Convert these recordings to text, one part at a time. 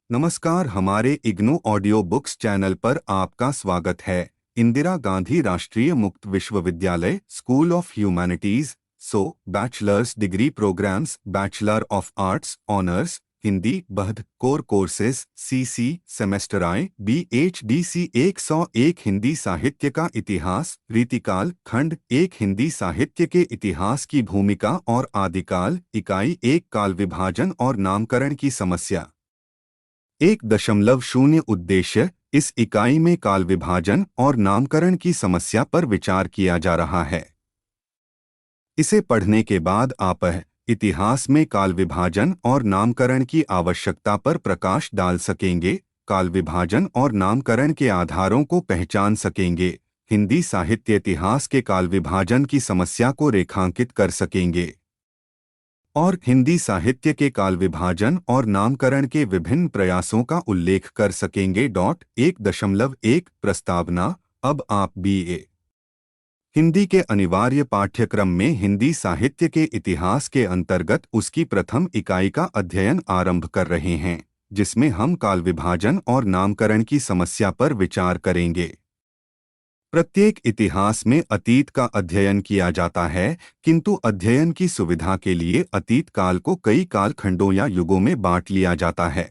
नमस्कार, हमारे IGNOU audio books channel पर आपका स्वागत है। इंदिरा गांधी राष्ट्रीय मुक्त विश्वविद्यालय school of humanities bachelors degree programmes, bachelor of arts honours Hindi बहद core courses CC semester I BHDC 101 Hindi साहित्य का इतिहास रीतिकाल खंड 1 हिंदी साहित्य के इतिहास की भूमिका और आदिकाल इकाई 1 काल विभाजन और नामकरण की समस्या 1.0 उद्देश्य। इस इकाई में काल विभाजन और नामकरण की समस्या पर विचार किया जा रहा है। इसे पढ़ने के बाद आप इतिहास में काल विभाजन और नामकरण की आवश्यकता पर प्रकाश डाल सकेंगे, काल विभाजन और नामकरण के आधारों को पहचान सकेंगे, हिंदी साहित्य इतिहास के काल विभाजन की समस्या को रेखांकित कर सकेंगे और हिंदी साहित्य के काल विभाजन और नामकरण के विभिन्न प्रयासों का उल्लेख कर सकेंगे। 1.1 प्रस्तावना। अब आप BA हिंदी के अनिवार्य पाठ्यक्रम में हिंदी साहित्य के इतिहास के अंतर्गत उसकी प्रथम इकाई का अध्ययन आरंभ कर रहे हैं, जिसमें हम काल विभाजन और नामकरण की समस्या पर विचार करेंगे। प्रत्येक इतिहास में अतीत का अध्ययन किया जाता है, किंतु अध्ययन की सुविधा के लिए अतीत काल को कई कालखंडों या युगों में बांट लिया जाता है।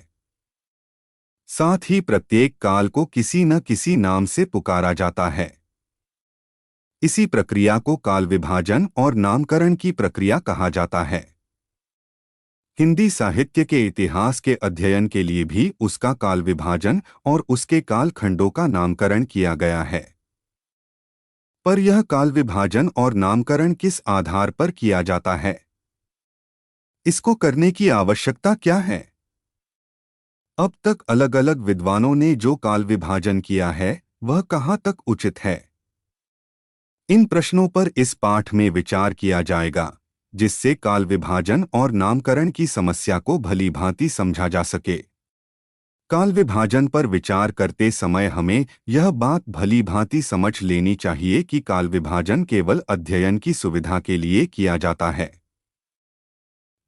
साथ ही प्रत्येक काल को किसी न किसी नाम से पुकारा जाता है। इसी प्रक्रिया को काल विभाजन और नामकरण की प्रक्रिया कहा जाता है। हिंदी साहित्य के इतिहास के अध्ययन के लिए भी उसका काल विभाजन और उसके कालखंडों का नामकरण किया गया है। पर यह काल विभाजन और नामकरण किस आधार पर किया जाता है? इसको करने की आवश्यकता क्या है? अब तक अलग अलग विद्वानों ने जो काल विभाजन किया है, वह कहाँ तक उचित है? इन प्रश्नों पर इस पाठ में विचार किया जाएगा, जिससे काल विभाजन और नामकरण की समस्या को भलीभांति समझा जा सके। काल विभाजन पर विचार करते समय हमें यह बात भली भांति समझ लेनी चाहिए कि काल विभाजन केवल अध्ययन की सुविधा के लिए किया जाता है।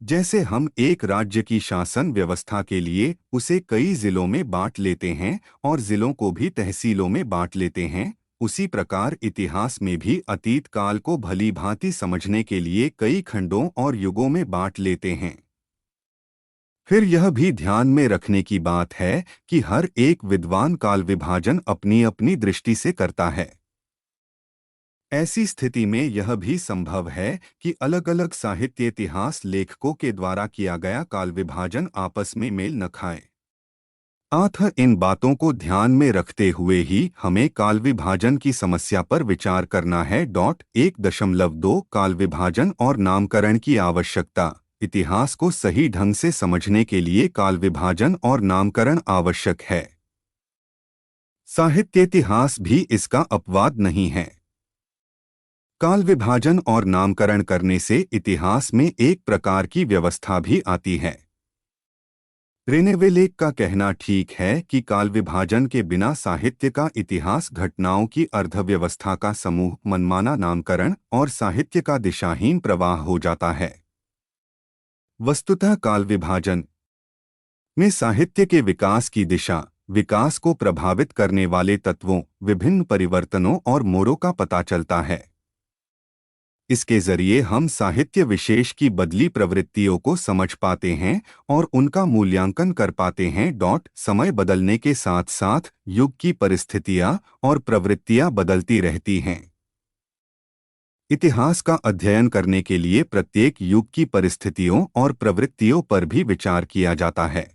जैसे हम एक राज्य की शासन व्यवस्था के लिए उसे कई जिलों में बांट लेते हैं और जिलों को भी तहसीलों में बांट लेते हैं, उसी प्रकार इतिहास में भी अतीत काल को भली भांति समझने के लिए कई खंडों और युगों में बांट लेते हैं। फिर यह भी ध्यान में रखने की बात है कि हर एक विद्वान काल विभाजन अपनी अपनी दृष्टि से करता है। ऐसी स्थिति में यह भी संभव है कि अलग अलग साहित्य इतिहास लेखकों के द्वारा किया गया काल विभाजन आपस में मेल न खाए। अतः इन बातों को ध्यान में रखते हुए ही हमें काल विभाजन की समस्या पर विचार करना है। 1.2 काल विभाजन और नामकरण की आवश्यकता। इतिहास को सही ढंग से समझने के लिए काल विभाजन और नामकरण आवश्यक है। साहित्य इतिहास भी इसका अपवाद नहीं है। काल विभाजन और नामकरण करने से इतिहास में एक प्रकार की व्यवस्था भी आती है। रेनेवेलेक का कहना ठीक है कि काल विभाजन के बिना साहित्य का इतिहास घटनाओं की अर्धव्यवस्था का समूह, मनमाना नामकरण और साहित्य का दिशाहीन प्रवाह हो जाता है। वस्तुतः काल विभाजन में साहित्य के विकास की दिशा, विकास को प्रभावित करने वाले तत्वों, विभिन्न परिवर्तनों और मोड़ों का पता चलता है। इसके जरिए हम साहित्य विशेष की बदली प्रवृत्तियों को समझ पाते हैं और उनका मूल्यांकन कर पाते हैं। समय बदलने के साथ साथ युग की परिस्थितियां और प्रवृत्तियां बदलती रहती हैं। इतिहास का अध्ययन करने के लिए प्रत्येक युग की परिस्थितियों और प्रवृत्तियों पर भी विचार किया जाता है।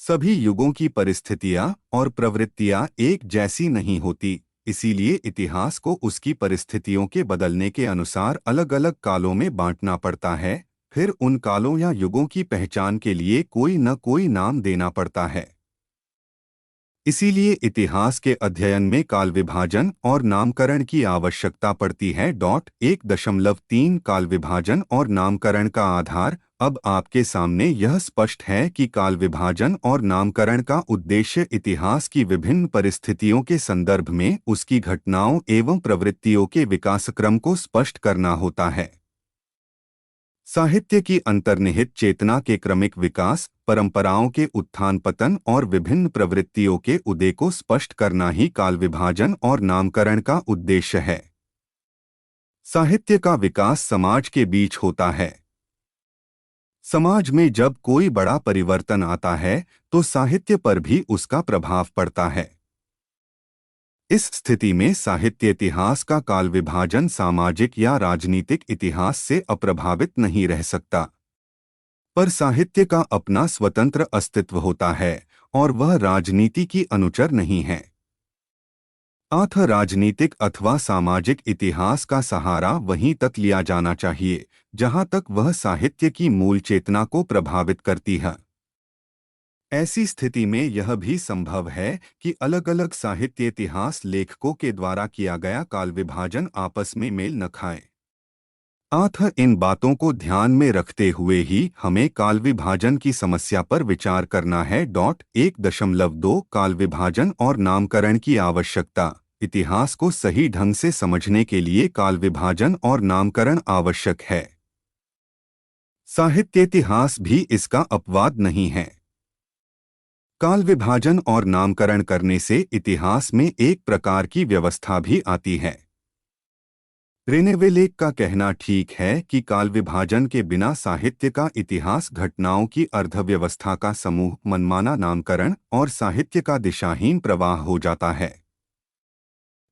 सभी युगों की परिस्थितियां और प्रवृत्तियां एक जैसी नहीं होती, इसीलिए इतिहास को उसकी परिस्थितियों के बदलने के अनुसार अलग अलग कालों में बांटना पड़ता है। फिर उन कालों या युगों की पहचान के लिए कोई न कोई नाम देना पड़ता है। इसीलिए इतिहास के अध्ययन में काल विभाजन और नामकरण की आवश्यकता पड़ती है। 1.3 काल विभाजन और नामकरण का आधार। अब आपके सामने यह स्पष्ट है कि काल विभाजन और नामकरण का उद्देश्य इतिहास की विभिन्न परिस्थितियों के संदर्भ में उसकी घटनाओं एवं प्रवृत्तियों के विकासक्रम को स्पष्ट करना होता है। साहित्य की अंतर्निहित चेतना के क्रमिक विकास, परंपराओं के उत्थान पतन और विभिन्न प्रवृत्तियों के उदय को स्पष्ट करना ही काल विभाजन और नामकरण का उद्देश्य है। साहित्य का विकास समाज के बीच होता है। समाज में जब कोई बड़ा परिवर्तन आता है तो साहित्य पर भी उसका प्रभाव पड़ता है। इस स्थिति में साहित्य इतिहास का काल विभाजन सामाजिक या राजनीतिक इतिहास से अप्रभावित नहीं रह सकता। पर साहित्य का अपना स्वतंत्र अस्तित्व होता है और वह राजनीति की अनुचर नहीं है। अतः राजनीतिक अथवा सामाजिक इतिहास का सहारा वहीं तक लिया जाना चाहिए जहां तक वह साहित्य की मूल चेतना को प्रभावित करती है। ऐसी स्थिति में यह भी संभव है कि अलग-अलग साहित्य इतिहास लेखकों के द्वारा किया गया काल विभाजन आपस में मेल न खाए। अतः इन बातों को ध्यान में रखते हुए ही हमें काल विभाजन की समस्या पर विचार करना है। 1.2 काल विभाजन और नामकरण की आवश्यकता। इतिहास को सही ढंग से समझने के लिए काल विभाजन और नामकरण आवश्यक है। साहित्य इतिहास भी इसका अपवाद नहीं है। काल विभाजन और नामकरण करने से इतिहास में एक प्रकार की व्यवस्था भी आती है। रेनेवेलेक का कहना ठीक है कि काल विभाजन के बिना साहित्य का इतिहास घटनाओं की अर्धव्यवस्था का समूह, मनमाना नामकरण और साहित्य का दिशाहीन प्रवाह हो जाता है।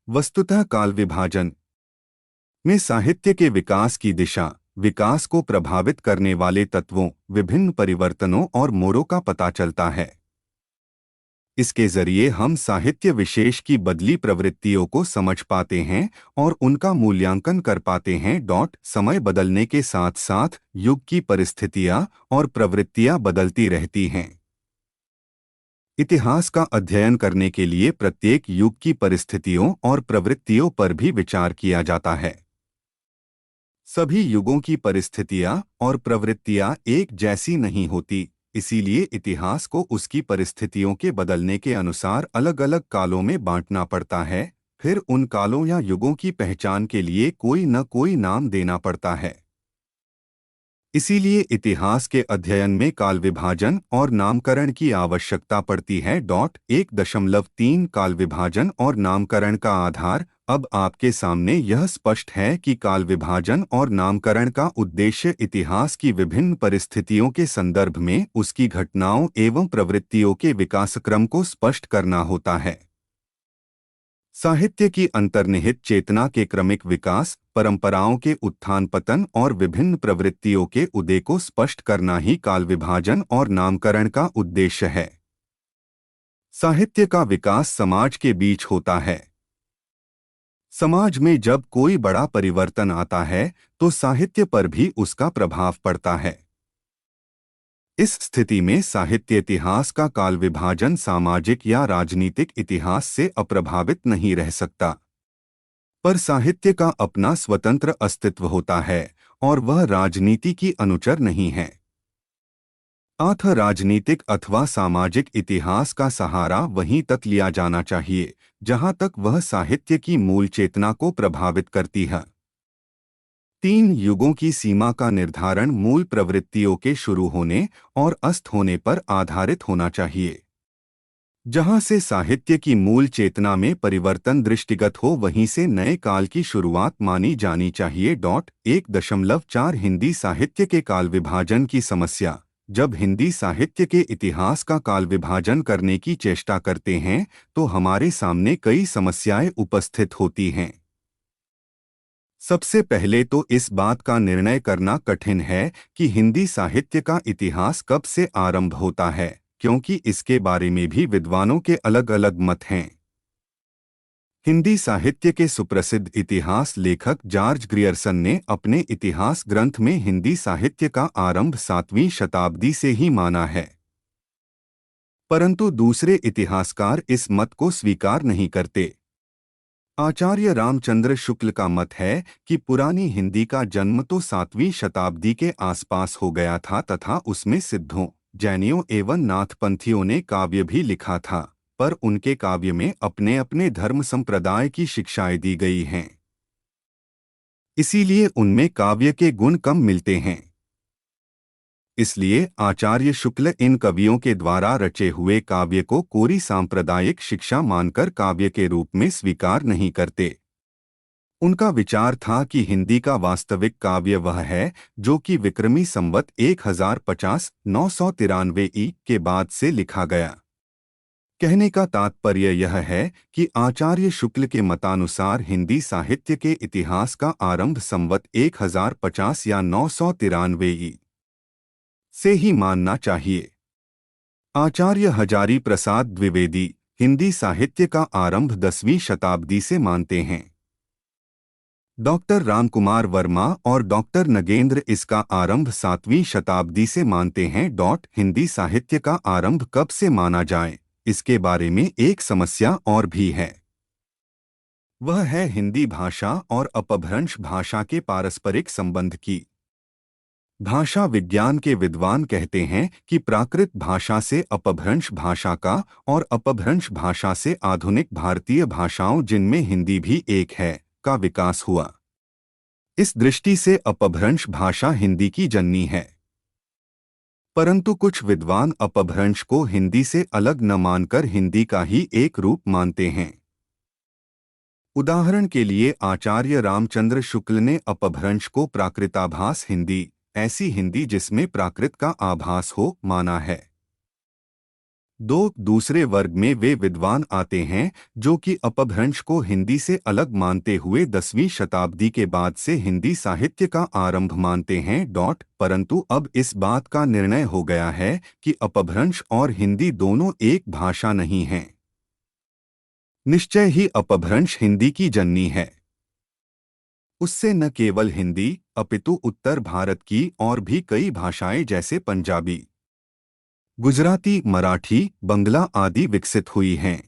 वस्तुतः काल विभाजन में साहित्य के विकास की दिशा, विकास को प्रभावित करने वाले तत्वों, विभिन्न परिवर्तनों और मोड़ों का पता चलता है। इसके जरिए हम साहित्य विशेष की बदली प्रवृत्तियों को समझ पाते हैं और उनका मूल्यांकन कर पाते हैं। समय बदलने के साथ साथ युग की परिस्थितियां और प्रवृत्तियां बदलती रहती हैं। इतिहास का अध्ययन करने के लिए प्रत्येक युग की परिस्थितियों और प्रवृत्तियों पर भी विचार किया जाता है। सभी युगों की परिस्थितियां और प्रवृत्तियां एक जैसी नहीं होती, इसीलिए इतिहास को उसकी परिस्थितियों के बदलने के अनुसार अलग-अलग कालों में बांटना पड़ता है। फिर उन कालों या युगों की पहचान के लिए कोई न कोई नाम देना पड़ता है। इसीलिए इतिहास के अध्ययन में काल विभाजन और नामकरण की आवश्यकता पड़ती है। 1.3 काल विभाजन और नामकरण का आधार। अब आपके सामने यह स्पष्ट है कि काल विभाजन और नामकरण का उद्देश्य इतिहास की विभिन्न परिस्थितियों के संदर्भ में उसकी घटनाओं एवं प्रवृत्तियों के विकासक्रम को स्पष्ट करना होता है। साहित्य की अंतर्निहित चेतना के क्रमिक विकास, परंपराओं के उत्थान पतन और विभिन्न प्रवृत्तियों के उदय को स्पष्ट करना ही काल विभाजन और नामकरण का उद्देश्य है। साहित्य का विकास समाज के बीच होता है। समाज में जब कोई बड़ा परिवर्तन आता है तो साहित्य पर भी उसका प्रभाव पड़ता है। इस स्थिति में साहित्य इतिहास का काल विभाजन सामाजिक या राजनीतिक इतिहास से अप्रभावित नहीं रह सकता। पर साहित्य का अपना स्वतंत्र अस्तित्व होता है और वह राजनीति की अनुचर नहीं है। अतः राजनीतिक अथवा सामाजिक इतिहास का सहारा वहीं तक लिया जाना चाहिए जहां तक वह साहित्य की मूल चेतना को प्रभावित करती है। 3 युगों की सीमा का निर्धारण मूल प्रवृत्तियों के शुरू होने और अस्त होने पर आधारित होना चाहिए। जहां से साहित्य की मूल चेतना में परिवर्तन दृष्टिगत हो वहीं से नए काल की शुरुआत मानी जानी चाहिए। 1.4 हिंदी साहित्य के काल विभाजन की समस्या। जब हिंदी साहित्य के इतिहास का काल विभाजन करने की चेष्टा करते हैं तो हमारे सामने कई समस्याएं उपस्थित होती हैं। सबसे पहले तो इस बात का निर्णय करना कठिन है कि हिंदी साहित्य का इतिहास कब से आरंभ होता है, क्योंकि इसके बारे में भी विद्वानों के अलग-अलग मत हैं। हिंदी साहित्य के सुप्रसिद्ध इतिहास लेखक जॉर्ज ग्रियर्सन ने अपने इतिहास ग्रंथ में हिंदी साहित्य का आरंभ 7वीं शताब्दी से ही माना है। परंतु दूसरे इतिहासकार इस मत को स्वीकार नहीं करते। आचार्य रामचंद्र शुक्ल का मत है कि पुरानी हिंदी का जन्म तो 7वीं शताब्दी के आसपास हो गया था तथा उसमें सिद्धों, जैनियों एवं नाथपंथियों ने काव्य भी लिखा था, पर उनके काव्य में अपने अपने धर्म संप्रदाय की शिक्षाएं दी गई हैं। इसीलिए उनमें काव्य के गुण कम मिलते हैं। इसलिए आचार्य शुक्ल इन कवियों के द्वारा रचे हुए काव्य को कोरी सांप्रदायिक शिक्षा मानकर काव्य के रूप में स्वीकार नहीं करते। उनका विचार था कि हिंदी का वास्तविक काव्य वह है जो कि विक्रमी संवत 1050 993 ई के बाद से लिखा गया। कहने का तात्पर्य यह है कि आचार्य शुक्ल के मतानुसार हिंदी साहित्य के इतिहास का आरंभ संवत 1050 या 993 ई से ही मानना चाहिए। आचार्य हजारी प्रसाद द्विवेदी हिंदी साहित्य का आरंभ 10वीं शताब्दी से मानते हैं। डॉक्टर रामकुमार वर्मा और डॉक्टर नगेंद्र इसका आरंभ 7वीं शताब्दी से मानते हैं। हिंदी साहित्य का आरंभ कब से माना जाए, इसके बारे में एक समस्या और भी है। वह है हिंदी भाषा और अपभ्रंश भाषा के पारस्परिक संबंध की। भाषा विज्ञान के विद्वान कहते हैं कि प्राकृत भाषा से अपभ्रंश भाषा का और अपभ्रंश भाषा से आधुनिक भारतीय भाषाओं जिनमें हिंदी भी एक है का विकास हुआ। इस दृष्टि से अपभ्रंश भाषा हिंदी की जननी है। परंतु कुछ विद्वान अपभ्रंश को हिंदी से अलग न मानकर हिंदी का ही एक रूप मानते हैं। उदाहरण के लिए आचार्य रामचंद्र शुक्ल ने अपभ्रंश को प्राकृताभास हिंदी, ऐसी हिंदी जिसमें प्राकृत का आभास हो, माना है। दूसरे वर्ग में वे विद्वान आते हैं जो कि अपभ्रंश को हिंदी से अलग मानते हुए 10वीं शताब्दी के बाद से हिंदी साहित्य का आरंभ मानते हैं। परंतु अब इस बात का निर्णय हो गया है कि अपभ्रंश और हिंदी दोनों एक भाषा नहीं हैं। निश्चय ही अपभ्रंश हिंदी की जननी है। उससे न केवल हिंदी अपितु उत्तर भारत की और भी कई भाषाएं जैसे पंजाबी, गुजराती, मराठी, बंगला आदि विकसित हुई हैं।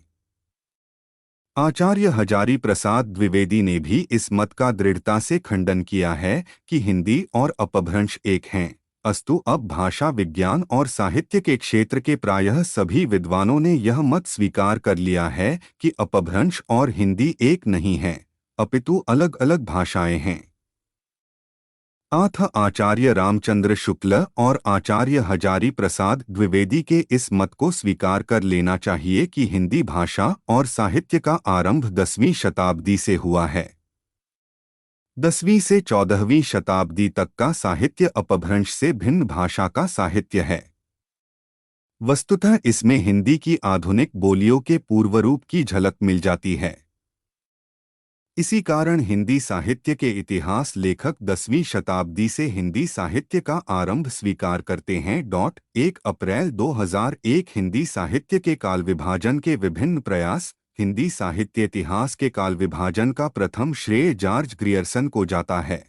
आचार्य हजारी प्रसाद द्विवेदी ने भी इस मत का दृढ़ता से खंडन किया है कि हिंदी और अपभ्रंश एक हैं। अस्तु अब भाषा विज्ञान और साहित्य के क्षेत्र के प्रायः सभी विद्वानों ने यह मत स्वीकार कर लिया है कि अपभ्रंश और हिंदी एक नहीं है, अपितु अलग अलग भाषाएं हैं। आचार्य रामचंद्र शुक्ल और आचार्य हजारी प्रसाद द्विवेदी के इस मत को स्वीकार कर लेना चाहिए कि हिंदी भाषा और साहित्य का आरंभ 10वीं शताब्दी से हुआ है। 10वीं से 14वीं शताब्दी तक का साहित्य अपभ्रंश से भिन्न भाषा का साहित्य है। वस्तुतः इसमें हिंदी की आधुनिक बोलियों के पूर्वरूप की झलक मिल जाती है। इसी कारण हिंदी साहित्य के इतिहास लेखक 10वीं शताब्दी से हिंदी साहित्य का आरंभ स्वीकार करते हैं। 1 अप्रैल 2001 हिंदी साहित्य के काल विभाजन के विभिन्न प्रयास। हिंदी साहित्य इतिहास के काल विभाजन का प्रथम श्रेय जॉर्ज ग्रियर्सन को जाता है।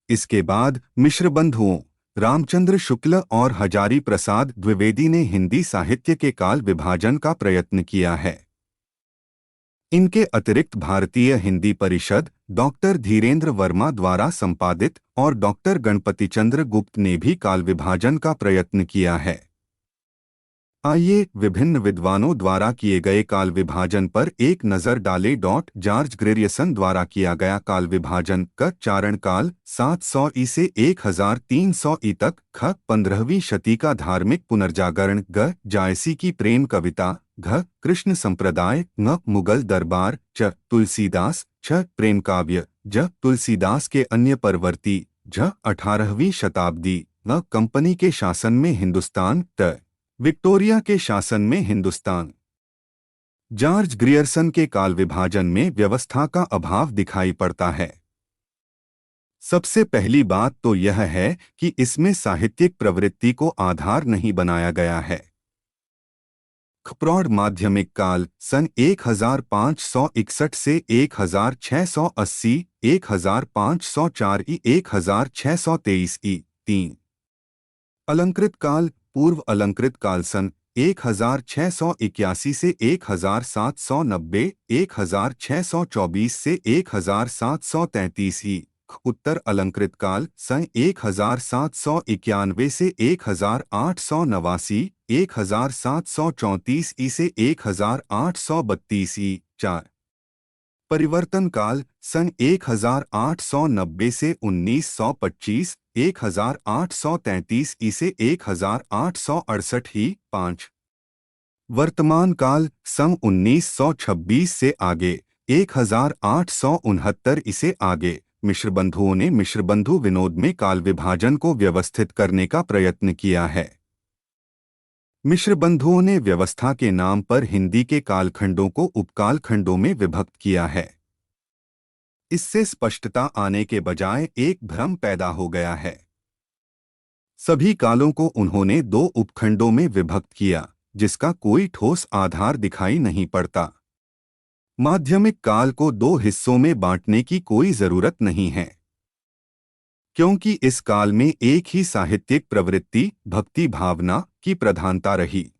इसके बाद मिश्र बंधुओं रामचंद्र शुक्ल और हजारी प्रसाद द्विवेदी ने हिंदी साहित्य के काल विभाजन का प्रयत्न किया है। इनके अतिरिक्त भारतीय हिंदी परिषद डॉक्टर धीरेन्द्र वर्मा द्वारा संपादित और डॉक्टर गणपति चंद्र गुप्त ने भी काल विभाजन का प्रयत्न किया है। आइए विभिन्न विद्वानों द्वारा किए गए काल विभाजन पर एक नज़र डालें। जॉर्ज ग्रियर्सन द्वारा किया गया काल विभाजन का चारण काल 700 ई से 1300 ई तक। 15वीं शती का धार्मिक पुनर्जागरण। जायसी की प्रेम कविता। कृष्ण संप्रदाय। मुगल दरबार। तुलसीदास। प्रेम काव्य। तुलसीदास के अन्य परवर्ती। 18वीं शताब्दी। कंपनी के शासन में हिंदुस्तान। विक्टोरिया के शासन में हिंदुस्तान। जॉर्ज ग्रियर्सन के काल विभाजन में व्यवस्था का अभाव दिखाई पड़ता है। सबसे पहली बात तो यह है कि इसमें साहित्यिक प्रवृत्ति को आधार नहीं बनाया गया है। प्रौढ़ माध्यमिक काल सन 1561 से 1680, 1504 ई 1623 ई 3। अलंकृत काल पूर्व अलंकृत काल सन 1681 से 1790, 1624 से 1733 ई। उत्तर अलंकृत काल सन 1791 से 1889, 1734 ई से 1832 ई। 4 परिवर्तन काल सन 1890 से 1925, 1833 ई से 1868 ही 5। वर्तमान काल सन 1926 से आगे 1869 इसे आगे मिश्रबंधुओं ने मिश्रबंधु विनोद में काल विभाजन को व्यवस्थित करने का प्रयत्न किया है। मिश्रबंधुओं ने व्यवस्था के नाम पर हिंदी के कालखंडों को उपकालखंडों में विभक्त किया है। इससे स्पष्टता आने के बजाय एक भ्रम पैदा हो गया है। सभी कालों को उन्होंने 2 उपखंडों में विभक्त किया, जिसका कोई ठोस आधार दिखाई नहीं पड़ता। माध्यमिक काल को 2 हिस्सों में बांटने की कोई जरूरत नहीं है, क्योंकि इस काल में एक ही साहित्यिक प्रवृत्ति, भक्ति भावना की प्रधानता रही।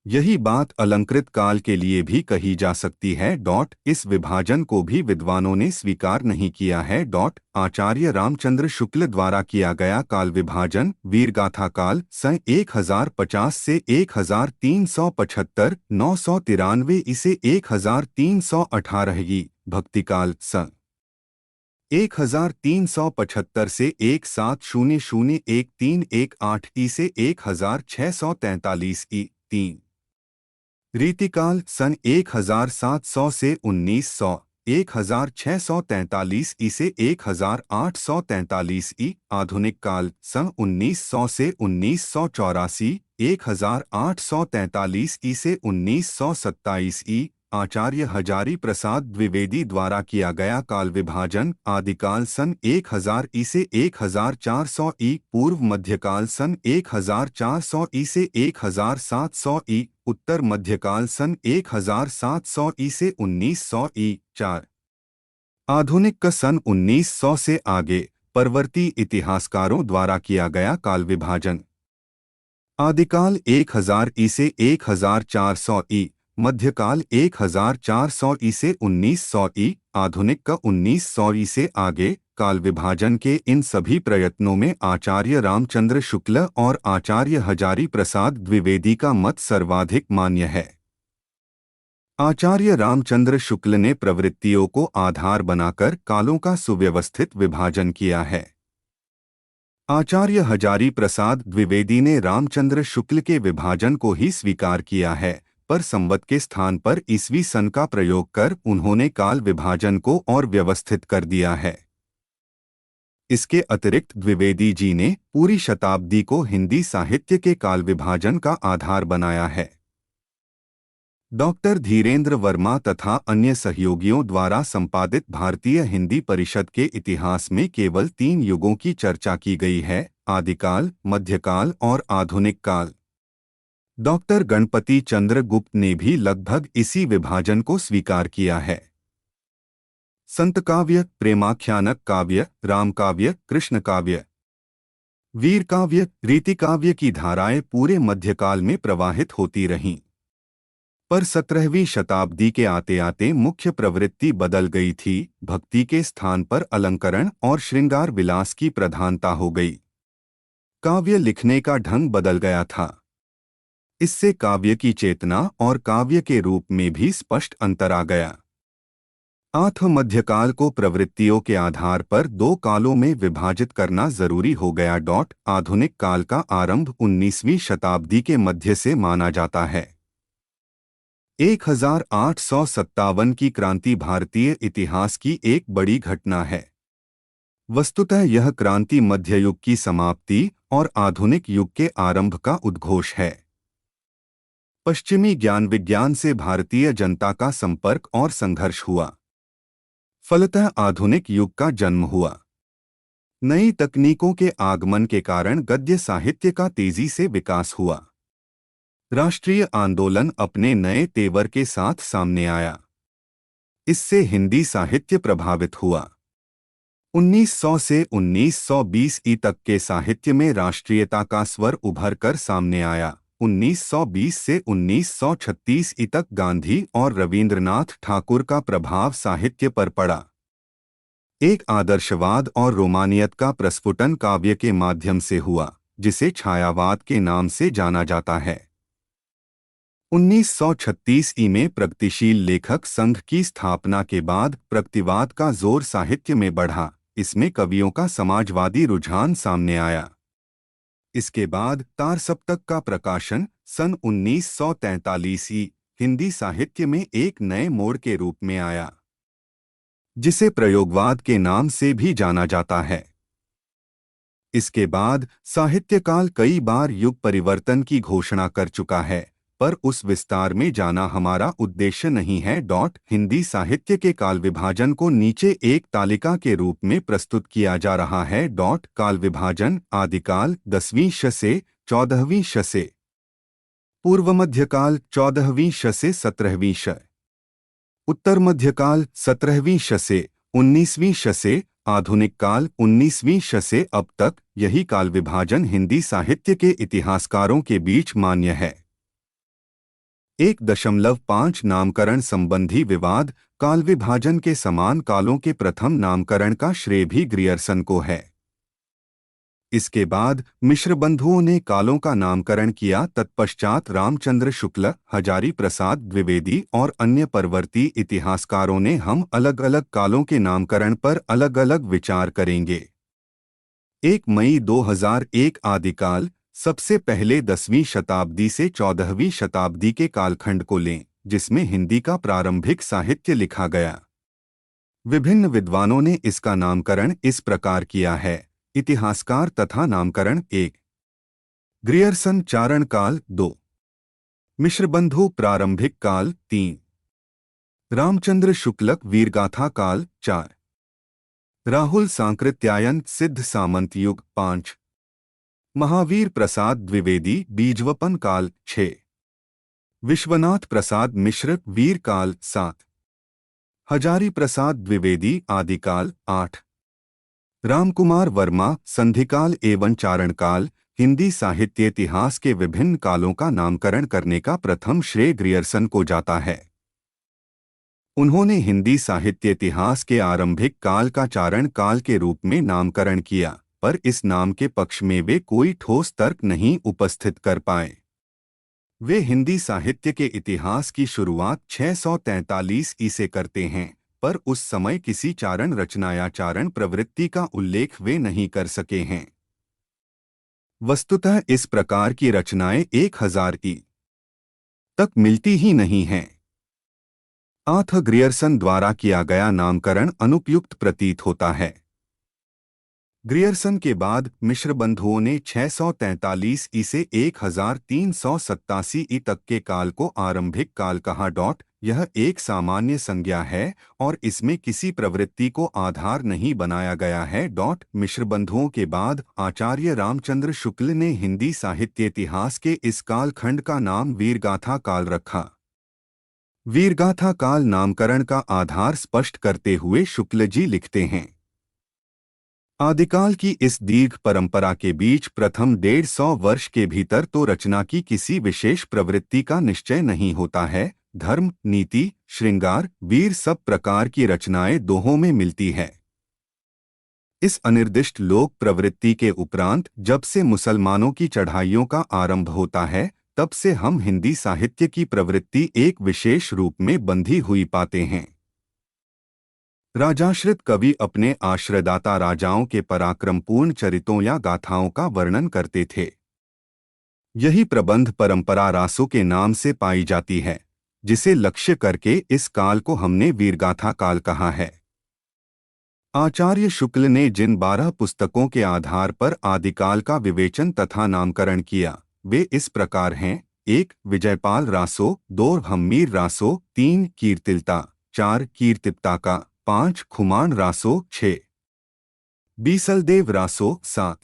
यही बात अलंकृत काल के लिए भी कही जा सकती है। इस विभाजन को भी विद्वानों ने स्वीकार नहीं किया है। आचार्य रामचंद्र शुक्ल द्वारा किया गया काल विभाजन वीरगाथा काल सन 1050 से 1375, 993 इसे 1318 भक्तिकाल सन 1375 से 1700-1318 ई से 1643 ई 3। रीतिकाल सन 1700 से 1900, 1643 ई से 1843 ई। आधुनिक काल सन 1900 से 1984, 1843 ई से 1927 ई। आचार्य हजारी प्रसाद द्विवेदी द्वारा किया गया काल विभाजन आदिकाल सन 1000 ई से 1400 ई। पूर्व मध्यकाल सन 1400 ई से 1700 ई। उत्तर मध्यकाल सन 1700 ई से 1900 ई। 4 आधुनिक का सन 1900 से आगे परवर्ती इतिहासकारों द्वारा किया गया काल विभाजन आदिकाल 1000 ई से 1400 ई। मध्यकाल 1400 ई से 1900 ई। आधुनिक का 1900 ई से आगे काल विभाजन के इन सभी प्रयत्नों में आचार्य रामचंद्र शुक्ल और आचार्य हजारी प्रसाद द्विवेदी का मत सर्वाधिक मान्य है। आचार्य रामचंद्र शुक्ल ने प्रवृत्तियों को आधार बनाकर कालों का सुव्यवस्थित विभाजन किया है। आचार्य हजारी प्रसाद द्विवेदी ने रामचंद्र शुक्ल के विभाजन को ही स्वीकार किया है, पर संवत के स्थान पर ईस्वी सन का प्रयोग कर उन्होंने काल विभाजन को और व्यवस्थित कर दिया है। इसके अतिरिक्त द्विवेदी जी ने पूरी शताब्दी को हिंदी साहित्य के काल विभाजन का आधार बनाया है। डॉक्टर धीरेन्द्र वर्मा तथा अन्य सहयोगियों द्वारा संपादित भारतीय हिंदी परिषद के इतिहास में केवल 3 युगों की चर्चा की गई है: आदिकाल, मध्यकाल और आधुनिक काल। डॉक्टर गणपति चंद्र गुप्त ने भी लगभग इसी विभाजन को स्वीकार किया है। संत काव्य, प्रेमाख्यानक काव्य, रामकाव्य, कृष्ण काव्य, वीर काव्य, रीति काव्य की धाराएं पूरे मध्यकाल में प्रवाहित होती रहीं, पर 17वीं शताब्दी के आते आते मुख्य प्रवृत्ति बदल गई थी। भक्ति के स्थान पर अलंकरण और श्रृंगार विलास की प्रधानता हो गई। काव्य लिखने का ढंग बदल गया था। इससे काव्य की चेतना और काव्य के रूप में भी स्पष्ट अंतर आ गया। मध्यकाल को प्रवृत्तियों के आधार पर 2 कालों में विभाजित करना जरूरी हो गया। आधुनिक काल का आरंभ 19वीं शताब्दी के मध्य से माना जाता है। 1857 की क्रांति भारतीय इतिहास की एक बड़ी घटना है। वस्तुतः यह क्रांति मध्ययुग की समाप्ति और आधुनिक युग के आरंभ का उद्घोष है। पश्चिमी ज्ञान विज्ञान से भारतीय जनता का संपर्क और संघर्ष हुआ। फलतः आधुनिक युग का जन्म हुआ। नई तकनीकों के आगमन के कारण गद्य साहित्य का तेजी से विकास हुआ। राष्ट्रीय आंदोलन अपने नए तेवर के साथ सामने आया। इससे हिंदी साहित्य प्रभावित हुआ। 1900 से 1920 ई तक के साहित्य में राष्ट्रीयता का स्वर उभर कर सामने आया। 1920 से 1936 ई तक गांधी और रवींद्रनाथ ठाकुर का प्रभाव साहित्य पर पड़ा। एक आदर्शवाद और रोमानियत का प्रस्फुटन काव्य के माध्यम से हुआ, जिसे छायावाद के नाम से जाना जाता है। 1936 ई में प्रगतिशील लेखक संघ की स्थापना के बाद प्रगतिवाद का जोर साहित्य में बढ़ा, इसमें कवियों का समाजवादी रुझान सामने आया। इसके बाद तार सप्तक का प्रकाशन सन 1943 हिंदी साहित्य में एक नए मोड़ के रूप में आया, जिसे प्रयोगवाद के नाम से भी जाना जाता है। इसके बाद साहित्यकाल कई बार युग परिवर्तन की घोषणा कर चुका है, पर उस विस्तार में जाना हमारा उद्देश्य नहीं है। हिंदी साहित्य के काल विभाजन को नीचे एक तालिका के रूप में प्रस्तुत किया जा रहा है। काल विभाजन: आदिकाल 10वीं श से 14वीं श से, पूर्व मध्यकाल 14वीं श से 17वीं श, उत्तर मध्यकाल 17वीं श से 19वीं श से, आधुनिक काल 19वीं श से अब तक। यही काल विभाजन हिंदी साहित्य के इतिहासकारों के बीच मान्य है। 1.5 नामकरण संबंधी विवाद: काल विभाजन के समान कालों के प्रथम नामकरण का श्रेय भी ग्रियर्सन को है। इसके बाद मिश्र बंधुओं ने कालों का नामकरण किया। तत्पश्चात रामचंद्र शुक्ल, हजारी प्रसाद द्विवेदी और अन्य परवर्ती इतिहासकारों ने हम अलग अलग कालों के नामकरण पर अलग अलग विचार करेंगे। 1 मई 2001 आदिकाल: सबसे पहले 10वीं शताब्दी से 14वीं शताब्दी के कालखंड को लें, जिसमें हिंदी का प्रारंभिक साहित्य लिखा गया। विभिन्न विद्वानों ने इसका नामकरण इस प्रकार किया है: इतिहासकार तथा नामकरण 1, ग्रियर्सन चारण काल 2, मिश्रबंधु प्रारंभिक काल 3, रामचंद्र शुक्लक वीरगाथा काल 4, राहुल सांकृत्यायन सिद्ध सामंत युग 5, महावीर प्रसाद द्विवेदी बीजवपन काल 6, विश्वनाथ प्रसाद मिश्र वीर काल 7, हजारी प्रसाद द्विवेदी आदिकाल 8, रामकुमार वर्मा संधिकाल एवं चारणकाल। हिंदी साहित्य इतिहास के विभिन्न कालों का नामकरण करने का प्रथम श्रेय ग्रियर्सन को जाता है। उन्होंने हिंदी साहित्य इतिहास के आरंभिक काल का चारण काल के रूप में नामकरण किया, पर इस नाम के पक्ष में वे कोई ठोस तर्क नहीं उपस्थित कर पाए। वे हिंदी साहित्य के इतिहास की शुरुआत 643 ईसे करते हैं, पर उस समय किसी चारण रचना या चारण प्रवृत्ति का उल्लेख वे नहीं कर सके हैं। वस्तुतः इस प्रकार की रचनाएं 1000 ई तक मिलती ही नहीं हैं। आर्थर ग्रियर्सन द्वारा किया गया नामकरण अनुपयुक्त प्रतीत होता है। ग्रियर्सन के बाद मिश्र बंधुओं ने 643 ई से 1387 ई तक के काल को आरंभिक काल कहा। यह एक सामान्य संज्ञा है और इसमें किसी प्रवृत्ति को आधार नहीं बनाया गया है। मिश्रबंधुओं के बाद आचार्य रामचंद्र शुक्ल ने हिंदी साहित्य इतिहास के इस कालखंड का नाम वीरगाथा काल रखा। वीरगाथा काल नामकरण का आधार स्पष्ट करते हुए शुक्ल जी लिखते हैं: आदिकाल की इस दीर्घ परंपरा के बीच प्रथम 150 वर्ष के भीतर तो रचना की किसी विशेष प्रवृत्ति का निश्चय नहीं होता है। धर्म, नीति, श्रृंगार, वीर सब प्रकार की रचनाएं दोहों में मिलती है। इस अनिर्दिष्ट लोक प्रवृत्ति के उपरांत जब से मुसलमानों की चढ़ाइयों का आरंभ होता है, तब से हम हिंदी साहित्य की प्रवृत्ति एक विशेष रूप में बंधी हुई पाते हैं। राजाश्रित कवि अपने आश्रयदाता राजाओं के पराक्रमपूर्ण चरितों या गाथाओं का वर्णन करते थे। यही प्रबंध परंपरा रासों के नाम से पाई जाती है, जिसे लक्ष्य करके इस काल को हमने वीरगाथा काल कहा है। आचार्य शुक्ल ने जिन 12 पुस्तकों के आधार पर आदिकाल का विवेचन तथा नामकरण किया, वे इस प्रकार हैं: 1 विजयपाल रासो, 2 हम्मीर रासो, 3 कीर्तिलता, 4 कीर्तिप्ताका, 5 खुमान रासो, 6 बीसलदेव रासो, 7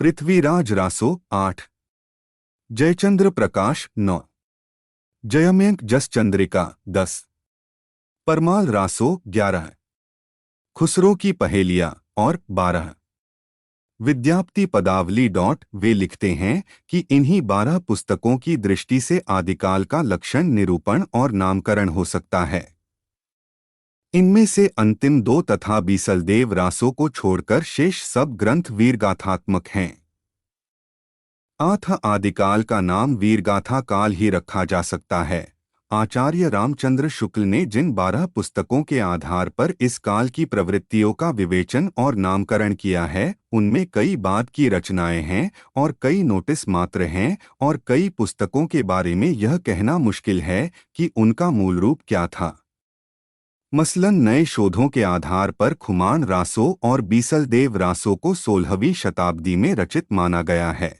पृथ्वीराज रासो, 8 जयचंद्र प्रकाश, 9 जयमयंक जस चंद्रिका, 10 परमाल रासो, 11 खुसरो की पहेलियां और 12 विद्याप्ति पदावली। वे लिखते हैं कि इन्हीं 12 पुस्तकों की दृष्टि से आदिकाल का लक्षण निरूपण और नामकरण हो सकता है। इनमें से अंतिम 2 तथा बीसलदेव रासो को छोड़कर शेष सब ग्रंथ वीरगाथात्मक हैं। आदिकाल का नाम वीरगाथा काल ही रखा जा सकता है। आचार्य रामचंद्र शुक्ल ने जिन 12 पुस्तकों के आधार पर इस काल की प्रवृत्तियों का विवेचन और नामकरण किया है, उनमें कई बाद की रचनाएं हैं और कई नोटिस मात्र हैं, और कई पुस्तकों के बारे में यह कहना मुश्किल है कि उनका मूल रूप क्या था। मसलन नए शोधों के आधार पर खुमान रासो और बीसलदेव रासो को 16वीं शताब्दी में रचित माना गया है।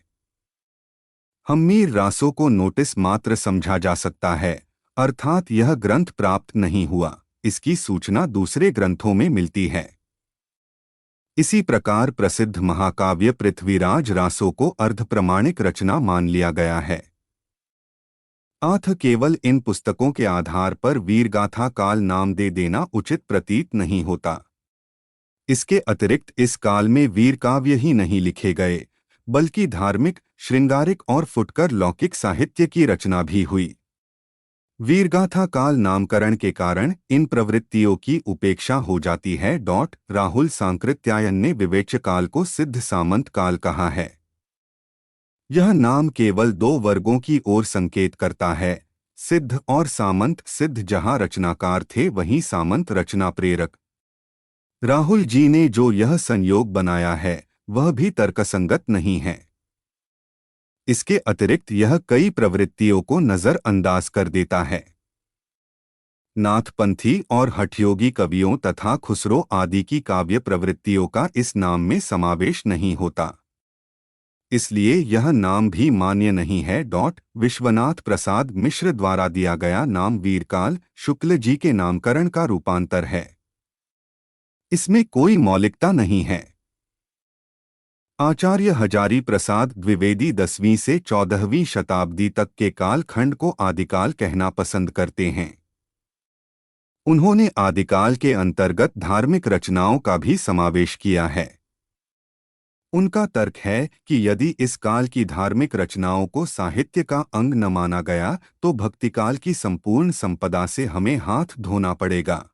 हम्मीर रासो को नोटिस मात्र समझा जा सकता है, अर्थात यह ग्रंथ प्राप्त नहीं हुआ, इसकी सूचना दूसरे ग्रंथों में मिलती है। इसी प्रकार प्रसिद्ध महाकाव्य पृथ्वीराज रासो को अर्धप्रमाणिक रचना मान लिया गया है। केवल इन पुस्तकों के आधार पर वीरगाथा काल नाम दे देना उचित प्रतीत नहीं होता। इसके अतिरिक्त इस काल में वीर काव्य ही नहीं लिखे गए, बल्कि धार्मिक, श्रृंगारिक और फुटकर लौकिक साहित्य की रचना भी हुई। वीरगाथा काल नामकरण के कारण इन प्रवृत्तियों की उपेक्षा हो जाती है। राहुल सांकृत्यायन ने विवेच्य काल को सिद्ध सामंत काल कहा है। यह नाम केवल 2 वर्गों की ओर संकेत करता है, सिद्ध और सामंत। सिद्ध जहां रचनाकार थे वहीं सामंत रचना प्रेरक। राहुल जी ने जो यह संयोग बनाया है वह भी तर्कसंगत नहीं है। इसके अतिरिक्त यह कई प्रवृत्तियों को नजरअंदाज कर देता है। नाथपंथी और हठयोगी कवियों तथा खुसरो आदि की काव्य प्रवृत्तियों का इस नाम में समावेश नहीं होता, इसलिए यह नाम भी मान्य नहीं है। विश्वनाथ प्रसाद मिश्र द्वारा दिया गया नाम वीरकाल शुक्ल जी के नामकरण का रूपांतर है। इसमें कोई मौलिकता नहीं है। आचार्य हजारी प्रसाद द्विवेदी 10वीं से 14वीं शताब्दी तक के कालखंड को आदिकाल कहना पसंद करते हैं। उन्होंने आदिकाल के अंतर्गत धार्मिक रचनाओं का भी समावेश किया है। उनका तर्क है कि यदि इस काल की धार्मिक रचनाओं को साहित्य का अंग न माना गया तो भक्तिकाल की संपूर्ण संपदा से हमें हाथ धोना पड़ेगा।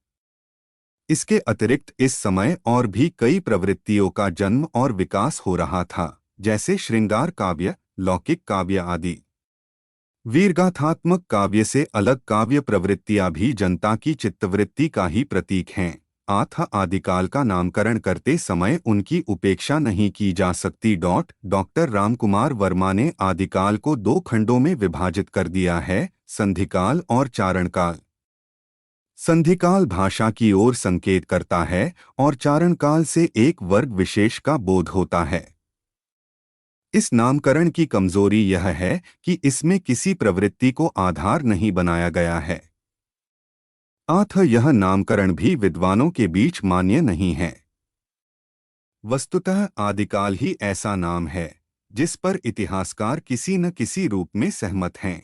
इसके अतिरिक्त इस समय और भी कई प्रवृत्तियों का जन्म और विकास हो रहा था, जैसे श्रृंगार काव्य, लौकिक काव्य आदि। वीरगाथात्मक काव्य से अलग काव्य प्रवृत्तियां भी जनता की चित्तवृत्ति का ही प्रतीक हैं। आदिकाल का नामकरण करते समय उनकी उपेक्षा नहीं की जा सकती। डॉक्टर रामकुमार वर्मा ने आदिकाल को 2 खंडों में विभाजित कर दिया है, संधिकाल और चारणकाल। संधिकाल भाषा की ओर संकेत करता है और चारणकाल से एक वर्ग विशेष का बोध होता है। इस नामकरण की कमजोरी यह है कि इसमें किसी प्रवृत्ति को आधार नहीं बनाया गया है। यह नामकरण भी विद्वानों के बीच मान्य नहीं है। वस्तुतः आदिकाल ही ऐसा नाम है जिस पर इतिहासकार किसी न किसी रूप में सहमत हैं।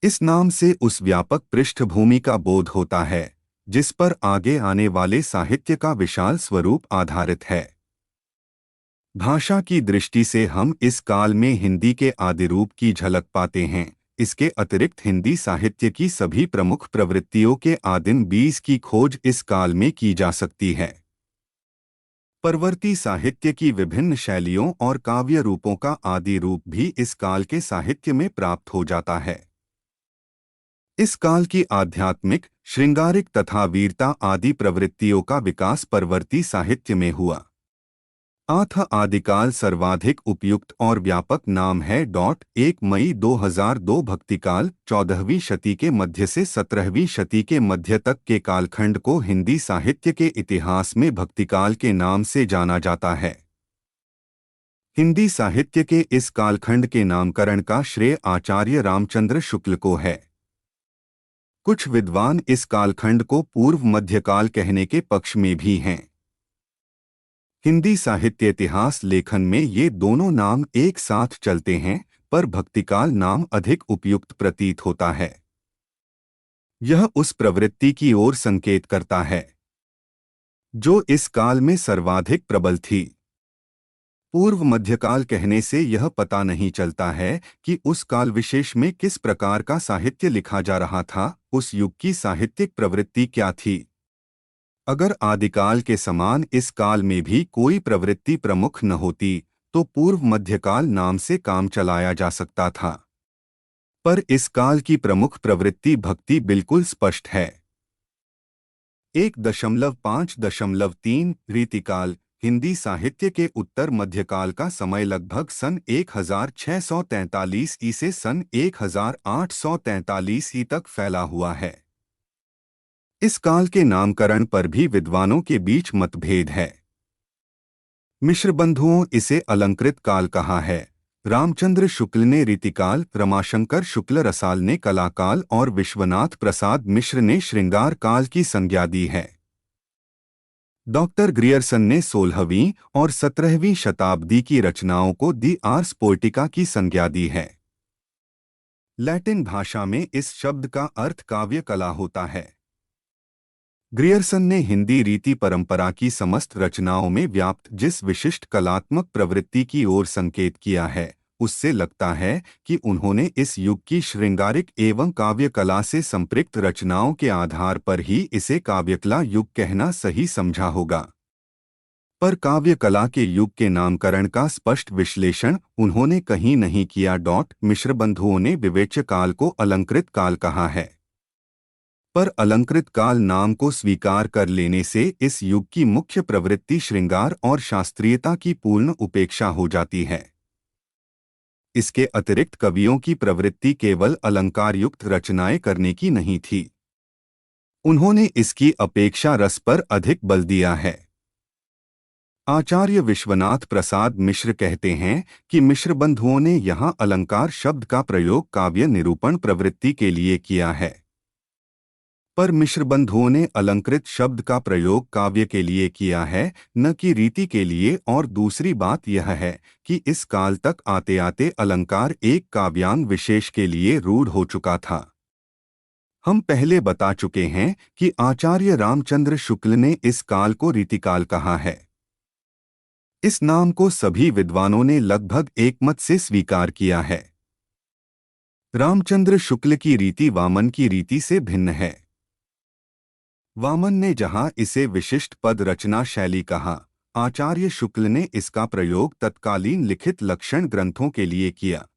इस नाम से उस व्यापक पृष्ठभूमि का बोध होता है जिस पर आगे आने वाले साहित्य का विशाल स्वरूप आधारित है। भाषा की दृष्टि से हम इस काल में हिंदी के आदिरूप की झलक पाते हैं। इसके अतिरिक्त हिंदी साहित्य की सभी प्रमुख प्रवृत्तियों के आदिम बीज की खोज इस काल में की जा सकती है। परवर्ती साहित्य की विभिन्न शैलियों और काव्य रूपों का आदि रूप भी इस काल के साहित्य में प्राप्त हो जाता है। इस काल की आध्यात्मिक, श्रृंगारिक तथा वीरता आदि प्रवृत्तियों का विकास परवर्ती साहित्य में हुआ। आदिकाल सर्वाधिक उपयुक्त और व्यापक नाम है। 1 मई 2002 भक्तिकाल 14वीं शती के मध्य से 17वीं शती के मध्य तक के कालखंड को हिंदी साहित्य के इतिहास में भक्तिकाल के नाम से जाना जाता है। हिंदी साहित्य के इस कालखंड के नामकरण का श्रेय आचार्य रामचंद्र शुक्ल को है। कुछ विद्वान इस कालखंड को पूर्व मध्यकाल कहने के पक्ष में भी हैं। हिंदी साहित्य इतिहास लेखन में ये दोनों नाम एक साथ चलते हैं, पर भक्तिकाल नाम अधिक उपयुक्त प्रतीत होता है। यह उस प्रवृत्ति की ओर संकेत करता है जो इस काल में सर्वाधिक प्रबल थी। पूर्व मध्यकाल कहने से यह पता नहीं चलता है कि उस काल विशेष में किस प्रकार का साहित्य लिखा जा रहा था, उस युग की साहित्यिक प्रवृत्ति क्या थी। अगर आदिकाल के समान इस काल में भी कोई प्रवृत्ति प्रमुख न होती तो पूर्व मध्यकाल नाम से काम चलाया जा सकता था। पर इस काल की प्रमुख प्रवृत्ति भक्ति बिल्कुल स्पष्ट है। 1.5.3 रीतिकाल हिंदी साहित्य के उत्तर मध्यकाल का समय लगभग सन 1643 ई से सन 1843 ई तक फैला हुआ है। इस काल के नामकरण पर भी विद्वानों के बीच मतभेद है। मिश्र बंधुओं इसे अलंकृत काल कहा है। रामचंद्र शुक्ल ने रीतिकाल, रमाशंकर शुक्ल रसाल ने कलाकाल और विश्वनाथ प्रसाद मिश्र ने श्रृंगार काल की संज्ञा दी है। डॉक्टर ग्रियर्सन ने 16वीं और 17वीं शताब्दी की रचनाओं को दी आर्स पोएटिका की संज्ञा दी है। लैटिन भाषा में इस शब्द का अर्थ काव्य कला होता है। ग्रियर्सन ने हिंदी रीति परंपरा की समस्त रचनाओं में व्याप्त जिस विशिष्ट कलात्मक प्रवृत्ति की ओर संकेत किया है, उससे लगता है कि उन्होंने इस युग की श्रृंगारिक एवं काव्य कला से संपृक्त रचनाओं के आधार पर ही इसे काव्यकला युग कहना सही समझा होगा। पर काव्य कला के युग के नामकरण का स्पष्ट विश्लेषण उन्होंने कहीं नहीं किया। मिश्र बंधुओं ने विवेच्य काल को अलंकृत काल कहा है। पर अलंकृत काल नाम को स्वीकार कर लेने से इस युग की मुख्य प्रवृत्ति श्रृंगार और शास्त्रीयता की पूर्ण उपेक्षा हो जाती है। इसके अतिरिक्त कवियों की प्रवृत्ति केवल अलंकार युक्त रचनाएं करने की नहीं थी। उन्होंने इसकी अपेक्षा रस पर अधिक बल दिया है। आचार्य विश्वनाथ प्रसाद मिश्र कहते हैं कि मिश्र बंधुओं ने यहाँ अलंकार शब्द का प्रयोग काव्य निरूपण प्रवृत्ति के लिए किया है। पर मिश्र बंधुओं ने अलंकृत शब्द का प्रयोग काव्य के लिए किया है, न कि रीति के लिए। और दूसरी बात यह है कि इस काल तक आते आते अलंकार एक काव्यांग विशेष के लिए रूढ़ हो चुका था। हम पहले बता चुके हैं कि आचार्य रामचंद्र शुक्ल ने इस काल को रीतिकाल कहा है। इस नाम को सभी विद्वानों ने लगभग एकमत से स्वीकार किया है। रामचंद्र शुक्ल की रीति वामन की रीति से भिन्न है। वामन ने जहां इसे विशिष्ट पद रचना शैली कहा, आचार्य शुक्ल ने इसका प्रयोग तत्कालीन लिखित लक्षण ग्रंथों के लिए किया।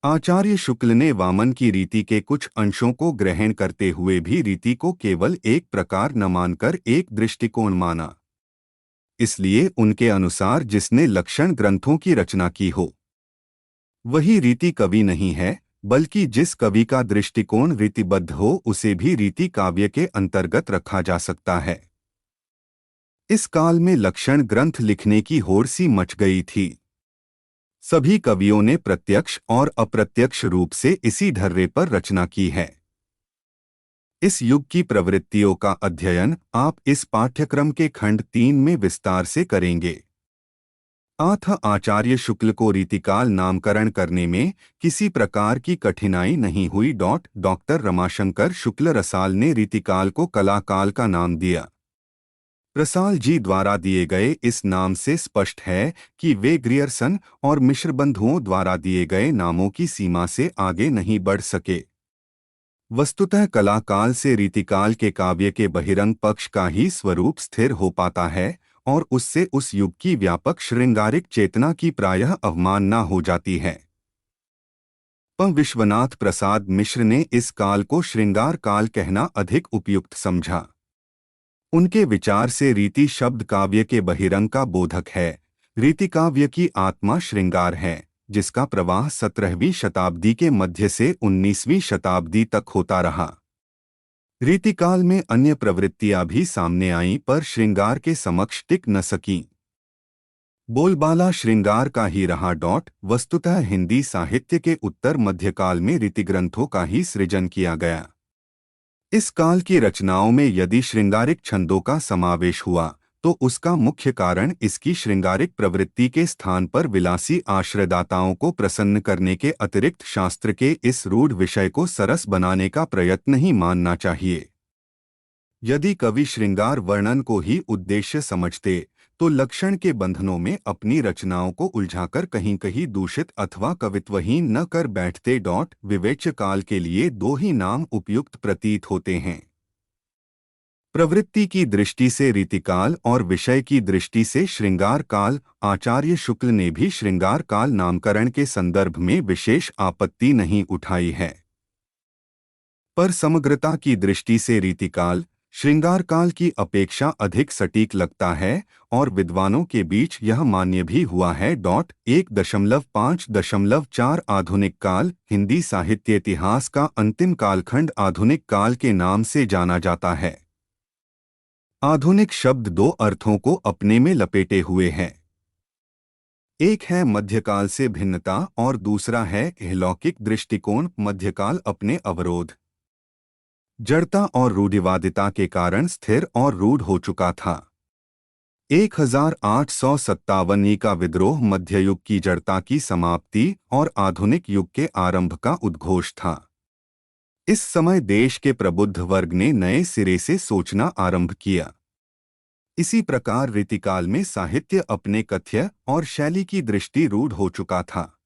आचार्य शुक्ल ने वामन की रीति के कुछ अंशों को ग्रहण करते हुए भी रीति को केवल एक प्रकार न मानकर एक दृष्टिकोण माना। इसलिए उनके अनुसार जिसने लक्षण ग्रंथों की रचना की हो वही रीति कवि नहीं है, बल्कि जिस कवि का दृष्टिकोण रीतिबद्ध हो उसे भी रीति काव्य के अंतर्गत रखा जा सकता है। इस काल में लक्षण ग्रंथ लिखने की होड़ सी मच गई थी। सभी कवियों ने प्रत्यक्ष और अप्रत्यक्ष रूप से इसी ढर्रे पर रचना की है। इस युग की प्रवृत्तियों का अध्ययन आप इस पाठ्यक्रम के खंड 3 में विस्तार से करेंगे। आचार्य शुक्ल को रीतिकाल नामकरण करने में किसी प्रकार की कठिनाई नहीं हुई। डॉक्टर रमाशंकर शुक्ल रसाल ने रीतिकाल को कलाकाल का नाम दिया। रसाल जी द्वारा दिए गए इस नाम से स्पष्ट है कि वे ग्रियर्सन और मिश्र बंधुओं द्वारा दिए गए नामों की सीमा से आगे नहीं बढ़ सके। वस्तुतः कलाकाल से रीतिकाल के काव्य के बहिरंग पक्ष का ही स्वरूप स्थिर हो पाता है और उससे उस युग की व्यापक श्रृंगारिक चेतना की प्रायः अवमानना हो जाती है। पर विश्वनाथ प्रसाद मिश्र ने इस काल को श्रृंगार काल कहना अधिक उपयुक्त समझा। उनके विचार से रीति शब्द काव्य के बहिरंग का बोधक है। रीति काव्य की आत्मा श्रृंगार है, जिसका प्रवाह 17वीं शताब्दी के मध्य से 19वीं शताब्दी तक होता रहा। रीतिकाल में अन्य प्रवृत्तियां भी सामने आईं, पर श्रृंगार के समक्ष टिक न सकीं। बोलबाला श्रृंगार का ही रहा। वस्तुतः हिंदी साहित्य के उत्तर मध्यकाल में रीतिग्रंथों का ही सृजन किया गया। इस काल की रचनाओं में यदि श्रृंगारिक छंदों का समावेश हुआ तो उसका मुख्य कारण इसकी श्रृंगारिक प्रवृत्ति के स्थान पर विलासी आश्रयदाताओं को प्रसन्न करने के अतिरिक्त शास्त्र के इस रूढ़ विषय को सरस बनाने का प्रयत्न ही मानना चाहिए। यदि कवि श्रृंगार वर्णन को ही उद्देश्य समझते तो लक्षण के बंधनों में अपनी रचनाओं को उलझाकर कहीं कहीं दूषित अथवा कवित्वहीन न कर बैठते। विवेच्य काल के लिए दो ही नाम उपयुक्त प्रतीत होते हैं। प्रवृत्ति की दृष्टि से रीतिकाल और विषय की दृष्टि से श्रृंगार काल। आचार्य शुक्ल ने भी श्रृंगार काल नामकरण के संदर्भ में विशेष आपत्ति नहीं उठाई है, पर समग्रता की दृष्टि से रीतिकाल श्रृंगार काल की अपेक्षा अधिक सटीक लगता है और विद्वानों के बीच यह मान्य भी हुआ है। 1.5.4 आधुनिक काल हिंदी साहित्य इतिहास का अंतिम कालखंड आधुनिक काल के नाम से जाना जाता है। आधुनिक शब्द दो अर्थों को अपने में लपेटे हुए है। एक है मध्यकाल से भिन्नता और दूसरा है अलौकिक दृष्टिकोण। मध्यकाल अपने अवरोध, जड़ता और रूढ़िवादिता के कारण स्थिर और रूढ़ हो चुका था। 1857 का विद्रोह मध्ययुग की जड़ता की समाप्ति और आधुनिक युग के आरंभ का उद्घोष था। इस समय देश के प्रबुद्ध वर्ग ने नए सिरे से सोचना आरंभ किया। इसी प्रकार रीतिकाल में साहित्य अपने कथ्य और शैली की दृष्टि रूढ़ हो चुका था।